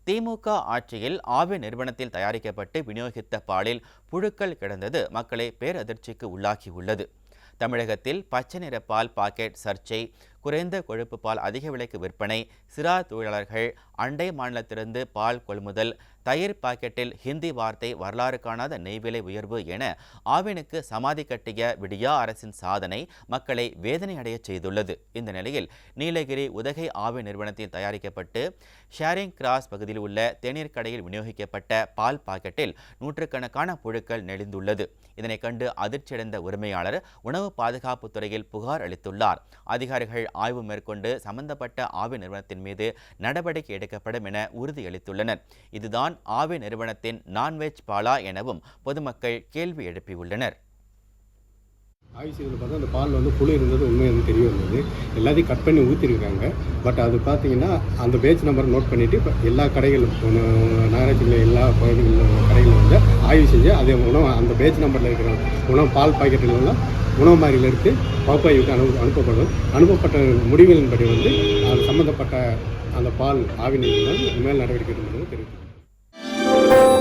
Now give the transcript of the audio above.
திமுக ஆட்சியில் ஆவி நிறுவனத்தில் தயாரிக்கப்பட்டு விநியோகித்த பாலில் புழுக்கள் கிடந்தது மக்களை பேரதிர்ச்சிக்கு உள்ளாகியுள்ளது. தமிழகத்தில் பச்சை நிற பால் பாக்கெட் சர்ச்சை, குறைந்த கொழுப்பு பால் அதிக விலைக்கு விற்பனை, சிறார் தொழிலாளர்கள் அண்டை மாநிலத்திலிருந்து பால் கொள்முதல், தயிர் பாக்கெட்டில் ஹிந்தி வார்த்தை, வரலாறு காணாத நெய் விலை உயர்வு என ஆவினுக்கு சமாதி கட்டிய விடியா அரசின் சாதனை மக்களை வேதனை அடைய செய்துள்ளது. இந்த நிலையில் நீலகிரி உதகை ஆவி நிறுவனத்தில் தயாரிக்கப்பட்டு ஷேரிங் கிராஸ் பகுதியில் உள்ள தேநீர் கடையில் விநியோகிக்கப்பட்ட பால் பாக்கெட்டில் நூற்றுக்கணக்கான புழுக்கள் நெளிந்துள்ளது. இதனை கண்டு அதிர்ச்சியடைந்த உரிமையாளர் உணவு பாதுகாப்பு துறையில் புகார் அளித்துள்ளார். அதிகாரிகள் ஆய்வு மேற்கொண்டு சம்பந்தப்பட்ட ஆவி நிறுவனத்தின் மீது நடவடிக்கை எடுக்கப்படும் என உறுதியளித்துள்ளனர். இதுதான் ஆவி நிறுவனத்தின் நான்வெஜ் பாலா எனவும் பொதுமக்கள் கேள்வி எழுப்பியுள்ளனர். ஆய்வு செய்ததில் பார்த்தா அந்த பாலில் புழு இருந்தது உண்மையாக தெரிய வந்தது. எல்லாத்தையும் கட் பண்ணி ஊற்றிருக்காங்க. பட் அது பார்த்தீங்கன்னா அந்த பேட்ச் நம்பர் நோட் பண்ணிவிட்டு இப்போ எல்லா கடைகளும் நகராட்சியில் எல்லா பகுதிகளில் கடைகளில் ஆய்வு செஞ்சு அதே உணவு அந்த பேட்ச் நம்பரில் இருக்கிற உணவு பால் பாக்கெட்டுகளெல்லாம் உணவு மாதிரியில் எடுத்து பகுப்பாய்வுக்கு அனுப்பப்பட்ட முடிவுகளின்படி அது சம்மந்தப்பட்ட அந்த பால் ஆவி நிறுவனம் மேல் நடவடிக்கை எடுக்கணும்னு தெரிவித்தார்.